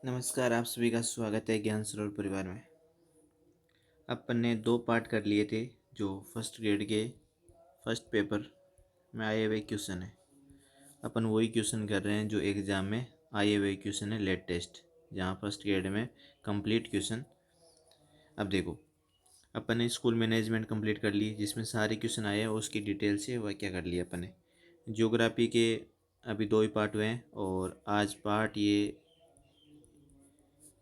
नमस्कार, आप सभी का स्वागत है ज्ञान सरोवर परिवार में। अपन ने 2 पार्ट कर लिए थे जो फर्स्ट ग्रेड के फर्स्ट पेपर में आए हुए क्वेश्चन है। अपन वही क्वेश्चन कर रहे हैं जो एग्ज़ाम में आए हुए क्वेश्चन है लेटेस्ट, जहाँ फर्स्ट ग्रेड में कंप्लीट क्वेश्चन। अब देखो, अपन ने स्कूल मैनेजमेंट कंप्लीट कर ली जिसमें सारे क्वेश्चन आए हैं, उसकी डिटेल से वह क्या कर लिया अपन ने। ज्योग्राफी के अभी 2 ही पार्ट हुए हैं और आज पार्ट ये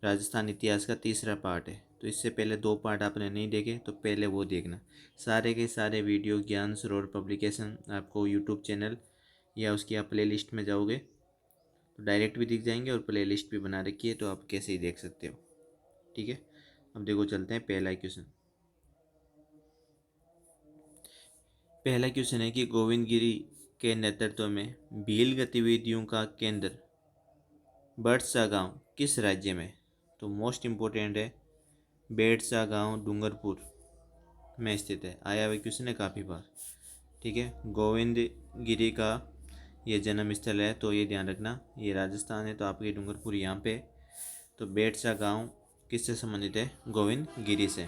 राजस्थान इतिहास का तीसरा पार्ट है। तो इससे पहले 2 पार्ट आपने नहीं देखे तो पहले वो देखना। सारे के सारे वीडियो ज्ञान सरोवर पब्लिकेशन आपको यूट्यूब चैनल या उसकी आप प्ले लिस्ट में जाओगे तो डायरेक्ट भी दिख जाएंगे और प्ले लिस्ट भी बना रखी है, तो आप कैसे ही देख सकते हो। ठीक है, अब देखो चलते हैं पहला क्वेश्चन। पहला क्वेश्चन है कि गोविंद गिरी के नेतृत्व में भील गतिविधियों का केंद्र बड़सा गांव किस राज्य में। तो मोस्ट इम्पोर्टेंट है, बेड़सा गांव डूंगरपुर में स्थित है। आया हुआ क्वेश्चन है काफ़ी बार। ठीक है, गोविंद गिरी का ये जन्म स्थल है, तो ये ध्यान रखना। ये राजस्थान है तो आपके डूंगरपुर यहाँ पे। तो बेड़सा गांव किससे संबंधित है? गोविंद गिरी से।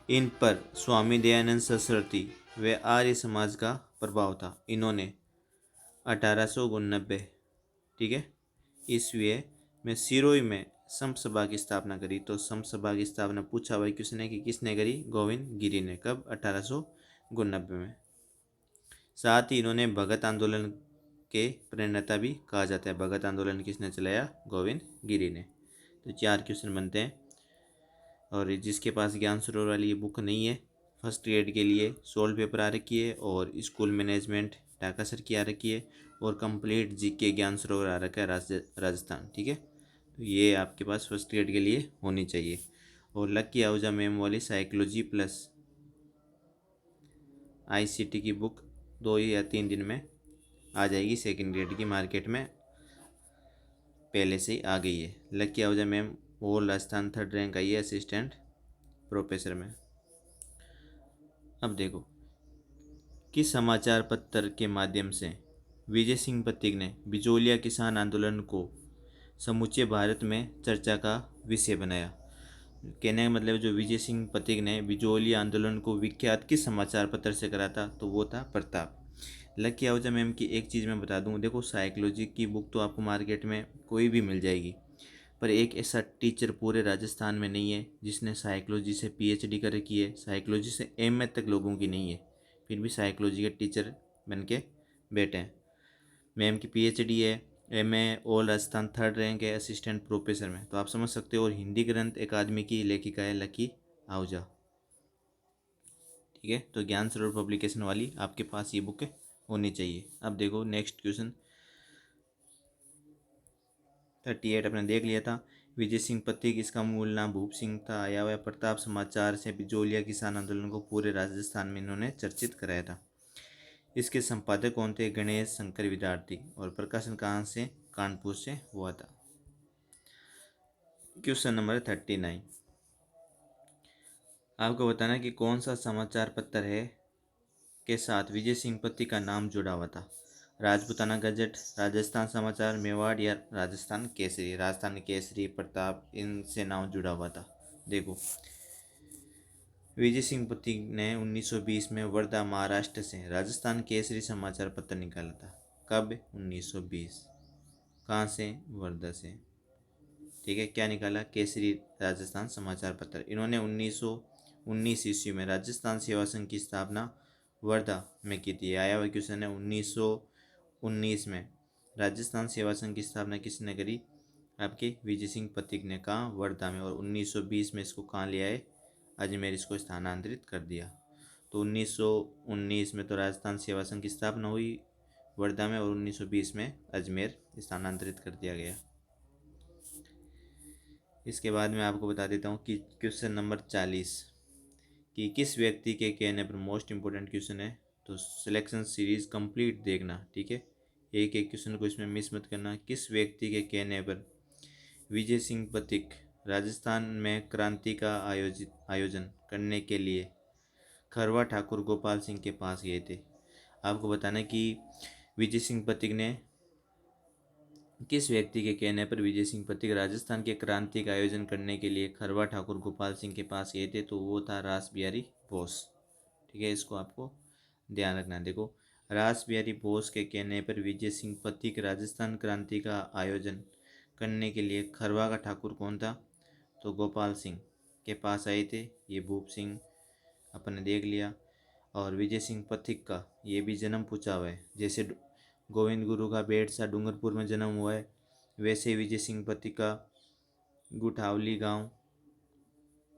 इन पर स्वामी दयानंद सरस्वती व आर्य समाज का प्रभाव था। इन्होंने 1889, ठीक है, ईस्वी में सिरोही में संत सभा की स्थापना करी। तो संत सभा की स्थापना पूछा हुआ क्वेश्चन है कि किसने करी? गोविंद गिरी ने। कब? 1889 में। साथ ही इन्होंने भगत आंदोलन के प्रणेता भी कहा जाता है। भगत आंदोलन किसने चलाया? गोविंद गिरी ने। तो 4 क्वेश्चन बनते हैं। और जिसके पास ज्ञान सरोवर वाली ये बुक नहीं है, फर्स्ट ग्रेड के लिए सोल्व पेपर आ रखी है और स्कूल मैनेजमेंट ढाका सर की आ रखी है और कंप्लीट जीके ज्ञान सरोवर आ रखा है राजस्थान। ठीक है, तो ये आपके पास फर्स्ट ग्रेड के लिए होनी चाहिए। और लक्की आहूजा मैम वाली साइकोलॉजी प्लस आईसीटी की बुक 2 या 3 दिन में आ जाएगी। सेकंड ग्रेड की मार्केट में पहले से ही आ गई है। Lucky Ahuja ma'am all Rajasthan 3rd rank आई है असिस्टेंट प्रोफेसर में। अब देखो, किस समाचार पत्र के माध्यम से विजय सिंह पथिक ने बिजोलिया किसान आंदोलन को समूचे भारत में चर्चा का विषय बनाया। कहने का मतलब जो विजय सिंह पथिक ने बिजोलिया आंदोलन को विख्यात किस समाचार पत्र से करा था? तो वो था प्रताप। लकी आहूजा मैम की एक चीज़ मैं बता दूं, देखो साइकोलॉजी की बुक तो आपको मार्केट में कोई भी मिल जाएगी, पर एक ऐसा टीचर पूरे राजस्थान में नहीं है जिसने साइकोलॉजी से पीएचडी कर रखी है। साइकोलॉजी से एमए तक लोगों की नहीं है, फिर भी साइकोलॉजी के टीचर बन के बैठे हैं। मैम की पीएचडी है, MA all Rajasthan 3rd rank है असिस्टेंट प्रोफेसर में, तो आप समझ सकते हो। और हिंदी ग्रंथ अकादमी की लेखिका है लकी आहूजा। ठीक है, तो ज्ञान सरोवर पब्लिकेशन वाली आपके पास ये बुक होनी चाहिए। अब देखो नेक्स्ट क्वेश्चन 38 अपने देख लिया था। विजय सिंह पथिक, इसका मूल नाम भूप सिंह था। आया हुआ प्रताप समाचार से बिजोलिया किसान आंदोलन को पूरे राजस्थान में इन्होंने चर्चित कराया था। इसके संपादक कौन थे? गणेश शंकर विद्यार्थी। और प्रकाशन कहाँ से? कानपुर से हुआ था। क्वेश्चन नंबर 39, आपको बताना कि कौन सा समाचार पत्र है के साथ विजय सिंह पथिक का नाम जुड़ा हुआ था। राजपूताना गजट, राजस्थान समाचार, मेवाड़ या राजस्थान केसरी। राजस्थान केसरी, प्रताप, इनसे नाम जुड़ा हुआ था। देखो, विजय सिंह पथिक ने 1920 में वर्धा महाराष्ट्र से राजस्थान केसरी समाचार पत्र निकाला था। कब? 1920। कहाँ से? वर्धा से। ठीक है, क्या निकाला? केसरी राजस्थान समाचार पत्र। इन्होंने 1919 ईस्वी में राजस्थान सेवा संघ की स्थापना वर्धा में की थी। आया हुआ क्वेश्चन है 1919 में राजस्थान सेवा संघ की स्थापना किसने करी? आपके विजय सिंह पथिक ने। कहा? वर्धा में। और 1920 में इसको कहाँ ले आए? अजमेर इसको स्थानांतरित कर दिया। तो 1919 में तो राजस्थान सेवा संघ की स्थापना हुई वर्धा में और 1920 में अजमेर स्थानांतरित कर दिया गया। इसके बाद मैं आपको बता देता हूँ कि क्वेश्चन नंबर 40 कि किस व्यक्ति के कहने पर, मोस्ट इंपॉर्टेंट क्वेश्चन है तो सिलेक्शन सीरीज कंप्लीट देखना। ठीक है, एक एक क्वेश्चन को इसमें मिस मत करना। किस व्यक्ति के कहने पर विजय सिंह पथिक राजस्थान में क्रांति का आयोजन करने के लिए खरवा ठाकुर गोपाल सिंह के पास गए थे? आपको बताना कि विजय सिंह पथिक ने किस व्यक्ति के कहने पर विजय सिंह पथिक राजस्थान के क्रांति का आयोजन करने के लिए खरवा ठाकुर गोपाल सिंह के पास गए थे? तो वो था रास बिहारी बोस। ठीक है, इसको आपको ध्यान रखना है। देखो, रास बिहारी बोस के कहने पर विजय सिंह पथिक राजस्थान क्रांति का आयोजन करने के लिए खरवा का ठाकुर कौन था? तो गोपाल सिंह के पास आए थे। ये भूप सिंह अपन ने देख लिया। और विजय सिंह पथिक का ये भी जन्म पूछा हुआ है। जैसे गोविंद गुरु का बेड़सा डूंगरपुर में जन्म हुआ है, वैसे विजय सिंह पथिक का गुठावली गांव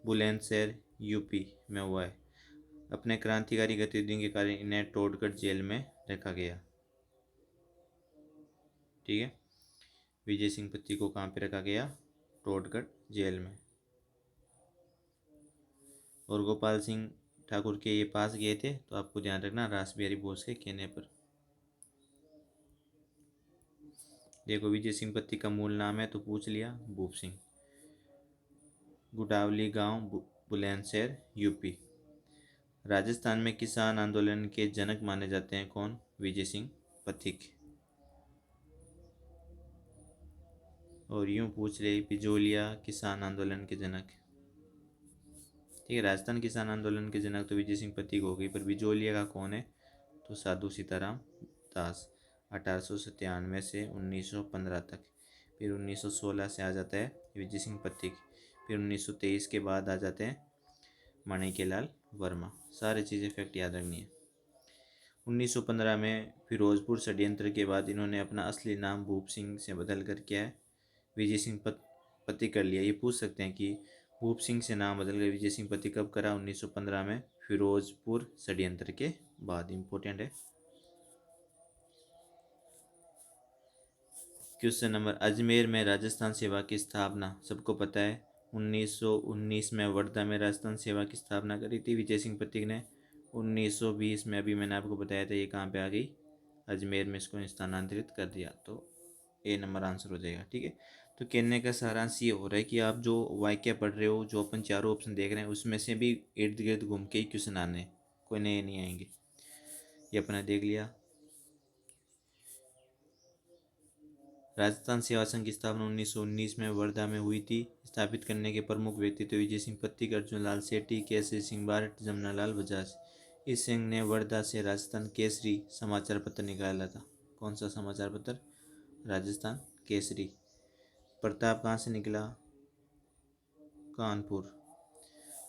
बुलंदशहर यूपी में हुआ है। अपने क्रांतिकारी गतिविधियों के कारण इन्हें टोडगढ़ जेल में रखा गया। ठीक है, विजय सिंह पथिक को कहाँ पे रखा गया? टोडगढ़ जेल में। और गोपाल सिंह ठाकुर के ये पास गए थे, तो आपको ध्यान रखना रास बिहारी बोस के कहने पर। देखो, विजय सिंह पथिक का मूल नाम है तो पूछ लिया भूप सिंह। गुटावली गांव बुलंदशहर यूपी। राजस्थान में किसान आंदोलन के जनक माने जाते हैं कौन? विजय सिंह पथिक। और यूं पूछ ले बिजोलिया किसान आंदोलन के जनक। ठीक है, राजस्थान किसान आंदोलन के जनक तो विजय सिंह पथिक हो गई, पर बिजोलिया का कौन है? तो साधु सीताराम दास। 1897 से 1915 तक। फिर 1916 से आ जाता है विजय सिंह पथिक। फिर 1923 के बाद आ जाते हैं माणिक्यलाल वर्मा। सारी चीज़ें फैक्ट याद रखनी है। 1915 में फिरोजपुर षड्यंत्र के बाद इन्होंने अपना असली नाम भूप सिंह से बदल कर क्या है? विजय सिंह पथिक कर लिया। ये पूछ सकते हैं कि भूप सिंह से नाम बदल कर विजय सिंह पथिक कब करा? 1915 में फिरोजपुर षड्यंत्र के बाद। इम्पोर्टेंट है। क्वेश्चन नंबर, अजमेर में राजस्थान सेवा की स्थापना सबको पता है। 1919 में वर्धा में राजस्थान सेवा की स्थापना करी थी विजय सिंह पथिक ने। 1920 में अभी मैंने आपको बताया था ये कहाँ पे आ गई? अजमेर में इसको स्थानांतरित कर दिया। तो ए नंबर आंसर हो जाएगा। ठीक है, तो कहने का सारांश ये हो रहा है कि आप जो वाक्य पढ़ रहे हो, जो अपन चारों ऑप्शन देख रहे हैं, उसमें से भी इर्द गिर्द घूम के ही क्वेश्चन आने हैं, कोई नए नहीं आएंगे। ये अपने देख लिया। राजस्थान सेवा संघ की स्थापना 1919 में वर्धा में हुई थी। स्थापित करने के प्रमुख व्यक्ति थे विजय सिंह पथिक, अर्जुन लाल सेठी, केसरी सिंह बारट, जमुना लाल बजाज। इस संघ ने वर्धा से राजस्थान केसरी समाचार पत्र निकाला था। कौन सा समाचार पत्र? राजस्थान केसरी। प्रताप कहाँ से निकला? कानपुर।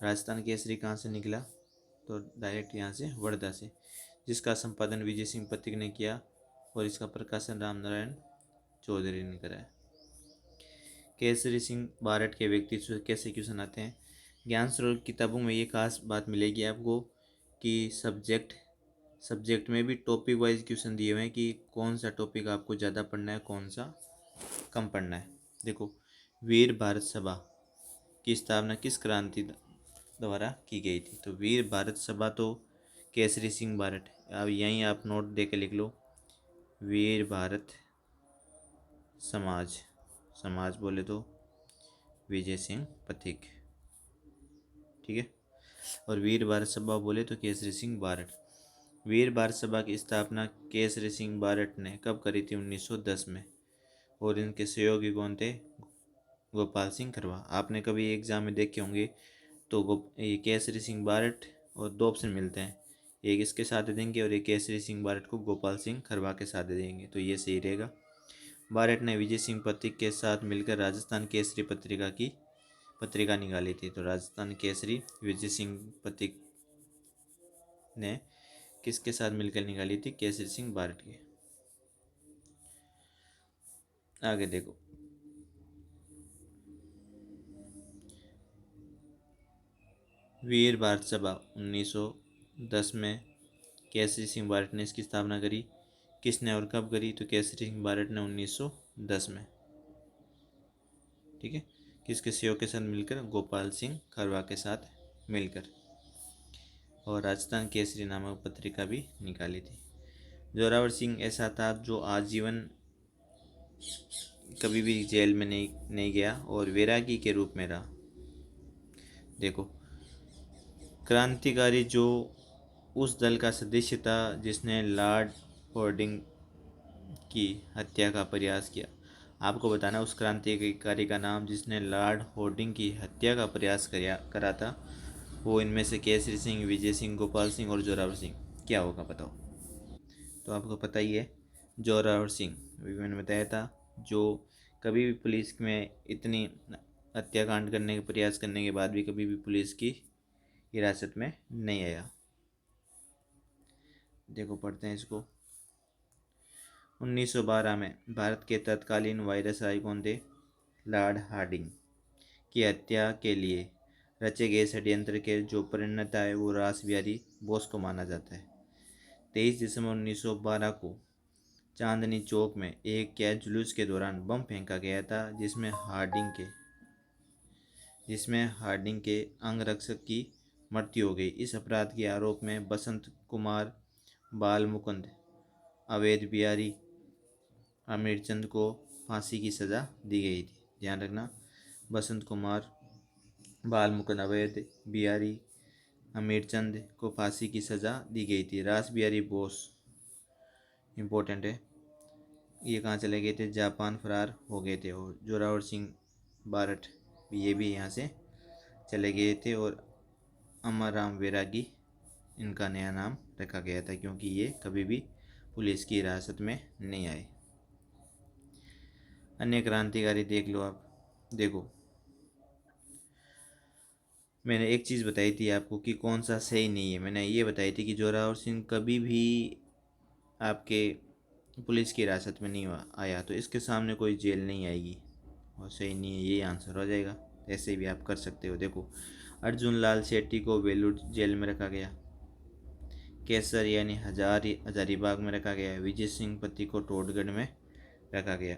राजस्थान केसरी कहाँ से निकला? तो डायरेक्ट यहाँ से वर्धा से, जिसका संपादन विजय सिंह पथिक ने किया और इसका प्रकाशन राम नारायण चौधरी ने कराया। केसरी सिंह बारट के व्यक्तित्व कैसे क्वेश्चन आते हैं? ज्ञान स्रोत किताबों में ये खास बात मिलेगी आपको कि सब्जेक्ट में भी टॉपिक वाइज क्वेश्चन दिए हुए हैं कि कौन सा टॉपिक आपको ज़्यादा पढ़ना है, कौन सा कम पढ़ना है। देखो, वीर भारत सभा की स्थापना किस क्रांति द्वारा की गई थी? तो वीर भारत सभा तो केसरी सिंह बारट। अब यहीं आप नोट दे के लिख लो, वीर भारत समाज। समाज बोले तो विजय सिंह पथिक। ठीक है, और वीर भारत सभा बोले तो केसरी सिंह बारट। वीर भारत सभा की स्थापना केसरी सिंह बारट ने कब करी थी? 1910 में। और इनके सहयोगी कौन थे? गोपाल सिंह खरवा। आपने कभी एग्जाम में देखे होंगे तो ये केसरी सिंह बारट और दो ऑप्शन मिलते हैं, एक इसके साथ दे देंगे और एक केसरी सिंह बारट को गोपाल सिंह खरवा के साथ दे देंगे, तो ये सही रहेगा। बारट ने विजय सिंह पथिक के साथ मिलकर राजस्थान केसरी पत्रिका निकाली थी। तो राजस्थान केसरी विजय सिंह पथिक ने किसके साथ मिलकर निकाली थी? केसरी सिंह बारट के। आगे देखो, वीर भारत सभा 1910 में केसरी सिंह बारट ने इसकी स्थापना करी। किसने और कब करी? तो केसरी सिंह बारट ने 1910 में। ठीक है, किसके सहयोग के साथ मिलकर? गोपाल सिंह खरवा के साथ मिलकर। और राजस्थान केसरी नामक पत्रिका भी निकाली थी। जोरावर सिंह ऐसा था जो आजीवन कभी भी जेल में नहीं गया और वैरागी के रूप में रहा। देखो, क्रांतिकारी जो उस दल का सदस्य था जिसने लॉर्ड हॉर्डिंग की हत्या का प्रयास किया। आपको बताना उस क्रांतिकारी का नाम जिसने लॉर्ड होर्डिंग की हत्या का प्रयास करा था। वो इनमें से केसरी सिंह, विजय सिंह, गोपाल सिंह और जोरावर सिंह क्या होगा बताओ। तो आपको पता ही है, जोरावर सिंह। अभी मैंने बताया था, जो कभी भी पुलिस में इतनी हत्याकांड करने का प्रयास करने के बाद भी कभी भी पुलिस की हिरासत में नहीं आया। देखो पढ़ते हैं इसको। 1912 में भारत के तत्कालीन वायसराय कौन थे? लॉर्ड हार्डिंग की हत्या के लिए रचे गए षड्यंत्र के जो परिणता है वो रास बिहारी बोस को माना जाता है। 23 दिसंबर 1912 को चांदनी चौक में एक कैद जुलूस के दौरान बम फेंका गया था, जिसमें हार्डिंग के अंगरक्षक की मृत्यु हो गई। इस अपराध के आरोप में बसंत कुमार, बाल मुकुंद, अवैध बिहारी अमीरचंद को फांसी की सज़ा दी गई थी। ध्यान रखना, बसंत कुमार, बाल मुकुंद, अवैध बिहारी अमीरचंद को फांसी की सज़ा दी गई थी। रास बिहारी बोस इम्पोर्टेंट है, ये कहाँ चले गए थे? जापान फरार हो गए थे। और जोरावर सिंह बारठ ये भी यहाँ से चले गए थे। और अमर राम वैरागी इनका नया नाम रखा गया था क्योंकि ये कभी भी पुलिस की हिरासत में नहीं आए। अन्य क्रांतिकारी देख लो आप। देखो, मैंने एक चीज़ बताई थी आपको कि कौन सा सही नहीं है। मैंने ये बताई थी कि जोरावर सिंह कभी भी आपके पुलिस की हिरासत में नहीं आया, तो इसके सामने कोई जेल नहीं आएगी और सही नहीं है, ये आंसर हो जाएगा। ऐसे भी आप कर सकते हो। देखो, अर्जुन लाल शेट्टी को वेलूर जेल में रखा गया। केसर यानी हजारीबाग में रखा गया। विजय सिंह पति को टोडगढ़ में रखा गया।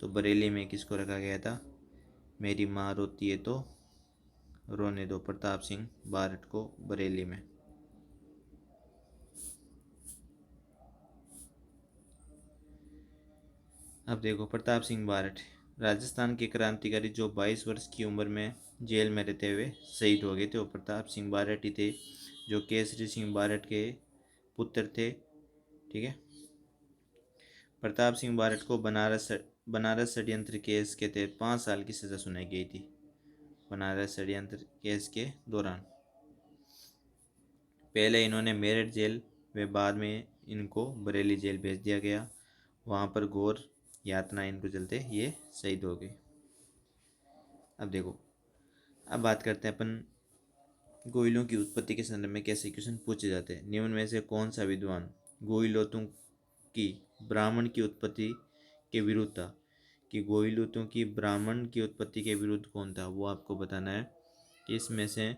तो बरेली में किसको रखा गया था? मेरी माँ रोती है तो रोने दो, प्रताप सिंह बारठ को बरेली में। अब देखो, प्रताप सिंह बारठ राजस्थान के क्रांतिकारी जो 22 वर्ष की उम्र में जेल में रहते हुए शहीद हो गए थे, वो प्रताप सिंह बारठ ही थे, जो केसरी सिंह बारठ के पुत्र थे। ठीक है, प्रताप सिंह बारठ को बनारस षड्यंत्र केस के तहत 5 साल की सज़ा सुनाई गई थी। बनारस षड्यंत्र केस के दौरान पहले इन्होंने मेरठ जेल व बाद में इनको बरेली जेल भेज दिया गया। वहाँ पर घोर यातना इनको चलते ये शहीद हो गए। अब देखो, अब बात करते हैं अपन गोइलों की उत्पत्ति के संदर्भ में कैसे क्वेश्चन पूछे जाते हैं। निम्न में से कौन सा विद्वान गोइलोतों की ब्राह्मण की उत्पत्ति के विरुद्ध था? कि गोइलोतों की ब्राह्मण की उत्पत्ति के विरुद्ध कौन था, वो आपको बताना है। कि इसमें से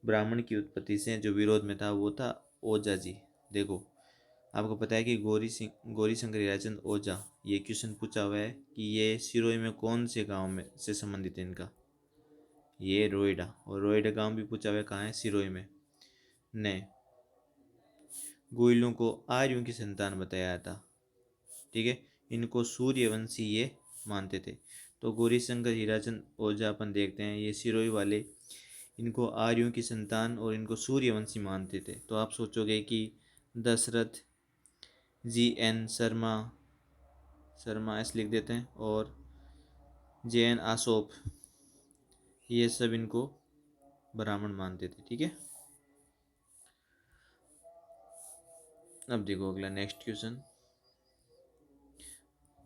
ब्राह्मण की उत्पत्ति से जो विरोध में था वो था ओझा जी। देखो, आपको पता है कि गौरी शंकर हीराचंद ओझा, ये क्वेश्चन पूछा हुआ है कि ये सिरोही में कौन से गांव में से संबंधित है इनका? ये रोइडा। और रोइडा गांव भी पूछा हुआ है, कहाँ है? सिरोही में। ने गोइलों को आर्यों की संतान बताया था। ठीक है, इनको सूर्यवंशी ये मानते थे। तो गौरीशंकर हीराचंद ओझा अपन देखते हैं, ये सिरोही वाले इनको आर्यों की संतान और इनको सूर्यवंशी मानते थे। तो आप सोचोगे कि दशरथ GN शर्मा शर्मा ऐसे लिख देते हैं, और JN आसोप, ये सब इनको ब्राह्मण मानते थे। ठीक है, अब देखो अगला नेक्स्ट क्वेश्चन।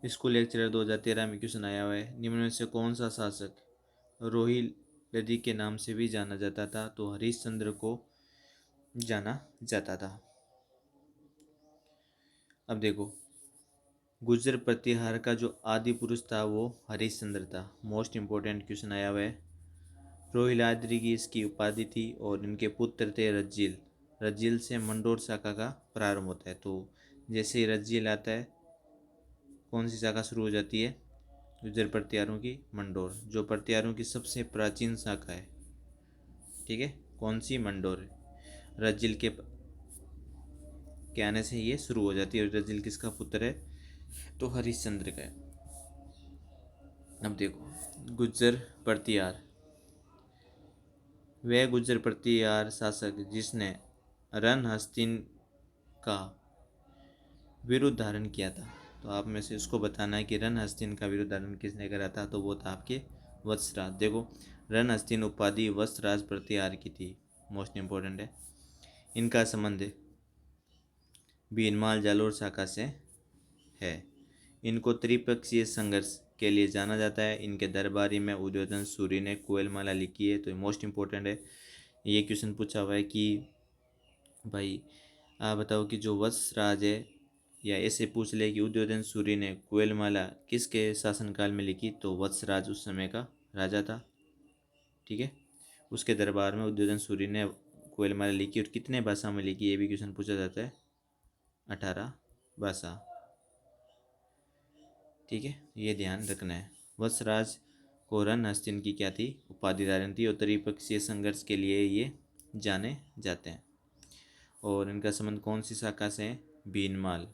स्कूल लेक्चरर 2013 में क्वेश्चन आया हुआ है। निम्न में से कौन सा शासक रोहिल्ला के नाम से भी जाना जाता था? तो हरिश्चंद्र को जाना जाता था। अब देखो, गुर्जर प्रतिहार का जो आदि पुरुष था वो हरिश्चंद्र था। मोस्ट इम्पोर्टेंट क्वेश्चन आया हुआ है। रोहिलाद्री की इसकी उपाधि थी और इनके पुत्र थे रज्जिल। रज्जिल से मंडोर शाखा का प्रारंभ होता है। तो जैसे ही रज्जिल आता है, कौन सी शाखा शुरू हो जाती है? गुर्जर प्रतिहारों की मंडोर, जो प्रतिहारों की सबसे प्राचीन शाखा है। ठीक है, कौन सी? मंडोर। रज्जिल के आने से ये शुरू हो जाती है। रज्जिल किसका पुत्र है? तो हरिश्चंद्र का है। अब देखो, गुज्जर प्रतिहार, वह गुज्जर प्रतिहार शासक जिसने रणहस्तिन का विरुद्ध धारण किया था। तो आप में से उसको बताना है कि रणहस्तिन का विरुद्धारण किसने करा था, तो वो था आपके वत्सराज। देखो, रणहस्तिन उपाधि वत्सराज प्रतिहार की थी, मोस्ट इम्पोर्टेंट है। इनका संबंध भीनमाल जालोर शाखा से है। इनको त्रिपक्षीय संघर्ष के लिए जाना जाता है। इनके दरबारी में उद्योधन सूरी ने कोयलमाला लिखी है, तो मोस्ट इम्पोर्टेंट है। ये क्वेश्चन पूछा हुआ है कि भाई आप बताओ कि जो वत्सराज है, या ऐसे पूछ ले कि उद्योधन सूरी ने कोयलमाला किसके शासनकाल में लिखी, तो वत्सराज उस समय का राजा था। ठीक है, उसके दरबार में उद्योधन सूरी ने कोयलमाला लिखी, और कितने भाषा में लिखी ये भी क्वेश्चन पूछा जाता है, 18 भाषा। ठीक है, ये ध्यान रखना है। वत्सराज को रणहस्तिन की क्या थी, उपाधि धारण थी, और त्रिपक्षीय संघर्ष के लिए ये जाने जाते हैं। और इनका संबंध कौन सी शाखा से है, भीनमाल।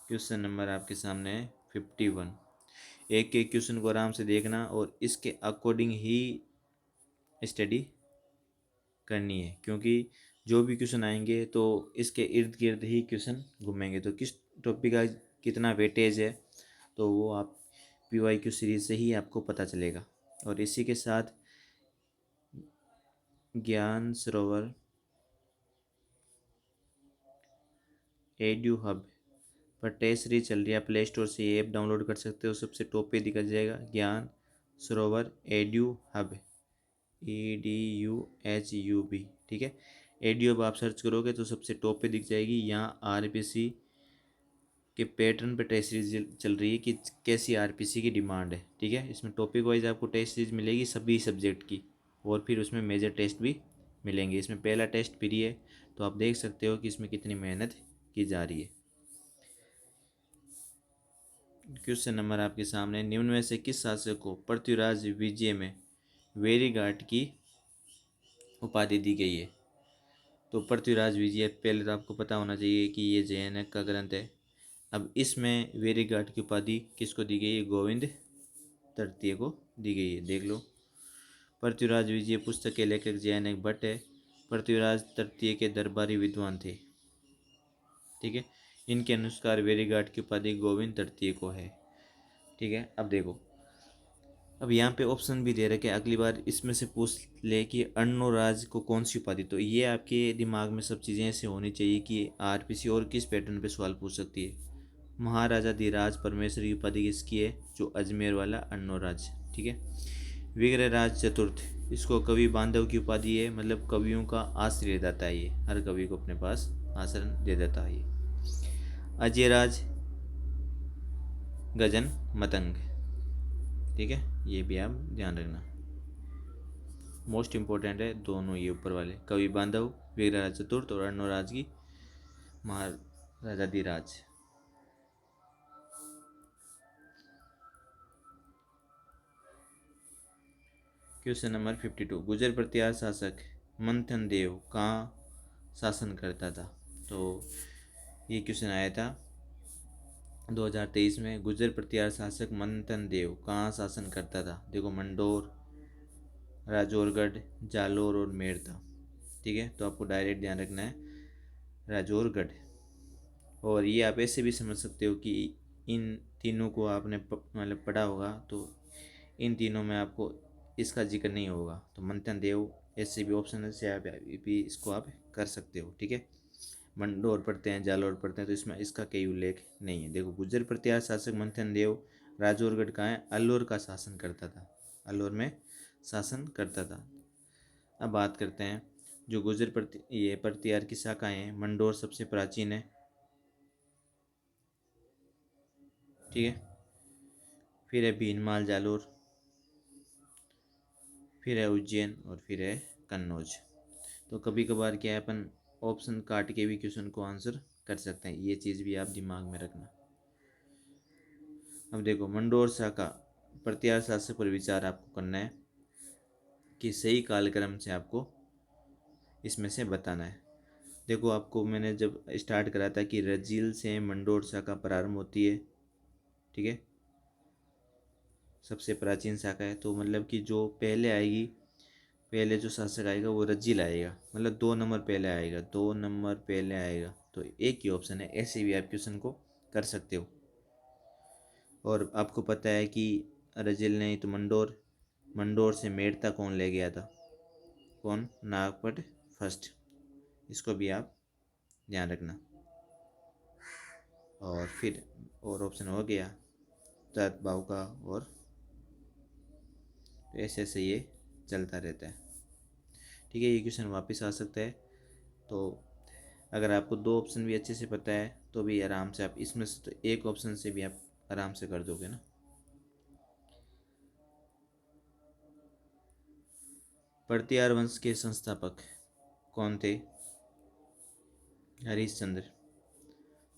क्वेश्चन नंबर आपके सामने है 51। एक एक क्वेश्चन को आराम से देखना और इसके अकॉर्डिंग ही स्टडी करनी है, क्योंकि जो भी क्वेश्चन आएंगे तो इसके इर्द गिर्द ही क्वेश्चन घूमेंगे। तो किस टॉपिक का कितना वेटेज है, तो वो आप PYQ सीरीज से ही आपको पता चलेगा। और इसी के साथ ज्ञान सरोवर एड्यू हब पर टेस्ट सीरीज चल रही है, प्ले स्टोर से ये ऐप डाउनलोड कर सकते हो। सबसे टॉप पे दिखा जाएगा ज्ञान सरोवर एड्यू हब, EDUHUB। ठीक है, एड्यू हब आप सर्च करोगे तो सबसे टॉप पे दिख जाएगी। यहाँ RPC के पैटर्न पे टेस्ट सीरीज चल रही है कि कैसी RPC की डिमांड है। ठीक है, इसमें टॉपिक वाइज आपको टेस्ट सीरीज मिलेगी सभी सब्जेक्ट की, और फिर उसमें मेजर टेस्ट भी मिलेंगे। इसमें पहला टेस्ट फ्री है, तो आप देख सकते हो कि इसमें कितनी मेहनत की जा रही है। क्वेश्चन नंबर आपके सामने, निम्न में से किस शासक को पृथ्वीराज विजय में वेरीघाट की उपाधि दी गई है। तो पृथ्वीराज विजय पहले तो आपको पता होना चाहिए कि ये जैन का ग्रंथ है। अब इसमें वेरीघाट की उपाधि किसको दी गई है, गोविंद तृतीय को दी गई है। देख लो, पृथ्वीराज विजय पुस्तक के लेखक जैन भट्ट है। पृथ्वीराज तृतीय के दरबारी विद्वान थे। ठीक है, इनके अनुसार वेरीघाट की उपाधि गोविंद तृतीय को है। ठीक है, अब देखो, अब यहाँ पे ऑप्शन भी दे रखे, अगली बार इसमें से पूछ ले कि अर्णोराज को कौन सी उपाधि, तो ये आपके दिमाग में सब चीज़ें ऐसे होनी चाहिए कि RPC और किस पैटर्न पे सवाल पूछ सकती है। महाराजा धीराज परमेश्वर की उपाधि किसकी है, जो अजमेर वाला अर्णोराज। ठीक है, विग्रहराज चतुर्थ, इसको कवि बांधव की उपाधि है, मतलब कवियों का आश्रय देता है, ये हर कवि को अपने पास आश्रय दे देता है ये। अजयराज गजन मतंग। ठीक है, ये भी आप ध्यान रखना, मोस्ट इम्पोर्टेंट है दोनों ये ऊपर वाले, कवि बांधव, विग्रहराज चतुर्थ और अर्णोराज की महाराजा धीराज। क्वेश्चन नंबर 52, गुजर प्रतिहार शासक मंथन देव कहाँ शासन करता था। तो ये क्वेश्चन आया था 2023 में। गुजर प्रतिहार शासक मंथन देव कहाँ शासन करता था। देखो, मंडोर, राजौरगढ़, जालोर और मेड़ता। ठीक है, तो आपको डायरेक्ट ध्यान रखना है राजौरगढ़। और ये आप ऐसे भी समझ सकते हो कि इन तीनों को आपने मतलब पढ़ा होगा, तो इन तीनों में आपको इसका जिक्र नहीं होगा, तो मंथन देव ऐसे भी ऑप्शन से आप भी इसको आप कर सकते हो। ठीक है, मंडोर पढ़ते हैं, जालोर पढ़ते हैं, तो इसमें इसका कोई उल्लेख नहीं है। देखो, गुर्जर प्रतिहार शासक मंथन देव राजौरगढ़ का है, अल्लोर का शासन करता था, अल्लोर में शासन करता था। अब बात करते हैं जो गुर्जर ये प्रतिहार की शाखाएँ हैं, मंडोर सबसे प्राचीन है। ठीक है, फिर है भीनमाल जालोर, फिर है उज्जैन और फिर है कन्नौज। तो कभी कभार क्या है, अपन ऑप्शन काट के भी क्वेश्चन को आंसर कर सकते हैं, ये चीज़ भी आप दिमाग में रखना। अब देखो, मंडोर शाखा प्रतिहार शासक पर विचार आपको करना है कि सही कालक्रम से आपको इसमें से बताना है। देखो, आपको मैंने जब स्टार्ट करा था कि रजील से मंडोर शाखा प्रारंभ होती है। ठीक है, सबसे प्राचीन शाखा है, तो मतलब कि जो पहले आएगी, पहले जो शासक आएगा वो रजील आएगा, मतलब 2 नंबर पहले आएगा, 2 नंबर पहले आएगा। तो एक ही ऑप्शन है, ऐसे भी आप क्वेश्चन को कर सकते हो। और आपको पता है कि रजिल नहीं तो मंडोर, मंडोर से मेड़ता कौन ले गया था? कौन? नागपट फर्स्ट। इसको भी आप ध्यान रखना। और फिर और ऑप्शन हो गया तत् भाव का, और तो ऐसे ऐसे ये चलता रहता है। ठीक है, ये क्वेश्चन वापस आ सकता है। तो अगर आपको दो ऑप्शन भी अच्छे से पता है तो भी आराम से आप इसमें से तो एक ऑप्शन से भी आप आराम से कर दोगे ना। परतियार वंश के संस्थापक कौन थे? हरिश्चंद्र।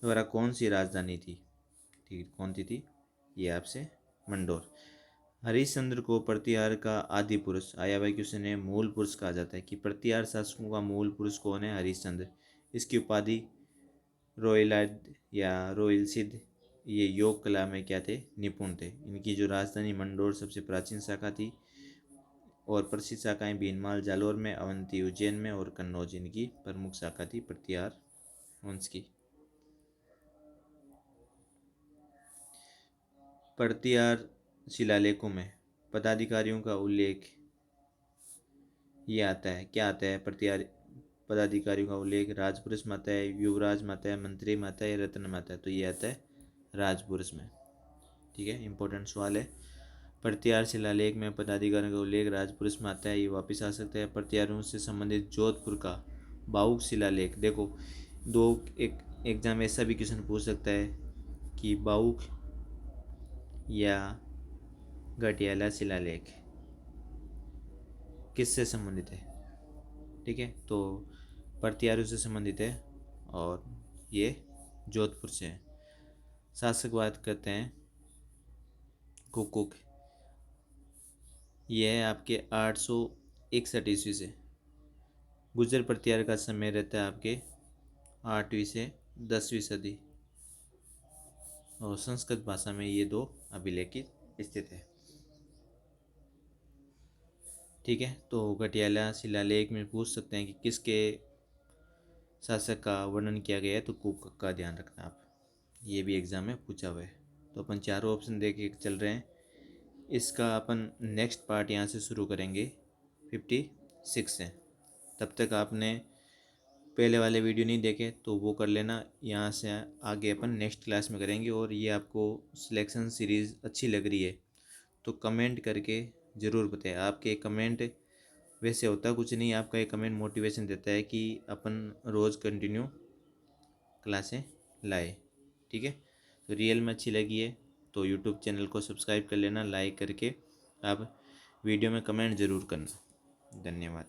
द्वारा कौन सी राजधानी थी? ठीक, कौन सी थी? ये आपसे मंडोर। हरिश्चंद्र को प्रतिहार का आदि पुरुष, आया भाई क्वेश्चन है, मूल पुरुष कहा जाता है कि प्रतिहार शासकों का मूल पुरुष कौन है? हरिश्चंद्र। इसकी उपाधि रोयलाद या रोयल सिद्ध। ये योग कला में क्या थे? निपुण थे। इनकी जो राजधानी मंडोर सबसे प्राचीन शाखा थी, और प्रसिद्ध शाखाएं भीनमाल जालोर में, अवंती उज्जैन में, और कन्नौज इनकी प्रमुख शाखा थी प्रतिहार वंश की। प्रतिहार शिलालेखों में पदाधिकारियों का उल्लेख ये आता है, क्या आता है? प्रतिहार पदाधिकारियों का उल्लेख राजपुरुष माता है, युवराज माता है, मंत्री माता है, रत्न माता है। तो ये आता है राजपुरुष में। ठीक है, इंपॉर्टेंट सवाल है। प्रतिहार शिलालेख में पदाधिकारियों का उल्लेख राजपुरुष में आता है, ये वापस आ सकता है। प्रतिहारों से संबंधित जोधपुर का बाहुक शिलालेख, देखो दो, एक एग्जाम ऐसा भी क्वेश्चन पूछ सकता है कि बाहुक या गटियाला शिलालेख किससे संबंधित है? ठीक है, तो प्रतिहारों से संबंधित है, और ये जोधपुर से है। शासक बात करते हैं कुकुक, यह है आपके 861 ईस्वी से। गुर्जर प्रतिहार का समय रहता है आपके 8वीं से 10वीं सदी, और संस्कृत भाषा में ये दो अभिलेखित स्थित है। ठीक है, तो गटियाला शिलालेख में पूछ सकते हैं कि किसके शासक का वर्णन किया गया है, तो कुक का ध्यान रखना आप, ये भी एग्जाम में पूछा हुआ है। तो अपन चारों ऑप्शन दे के चल रहे हैं। इसका अपन नेक्स्ट पार्ट यहाँ से शुरू करेंगे 56 से। तब तक आपने पहले वाले वीडियो नहीं देखे तो वो कर लेना। यहाँ से आगे अपन नेक्स्ट क्लास में करेंगे। और ये आपको सिलेक्शन सीरीज़ अच्छी लग रही है तो कमेंट करके ज़रूर बताएं। आपके कमेंट वैसे होता कुछ नहीं, आपका एक कमेंट मोटिवेशन देता है कि अपन रोज़ कंटिन्यू क्लासें लाए। ठीक है, तो रियल में अच्छी लगी है तो यूट्यूब चैनल को सब्सक्राइब कर लेना, लाइक करके आप वीडियो में कमेंट ज़रूर करना। धन्यवाद।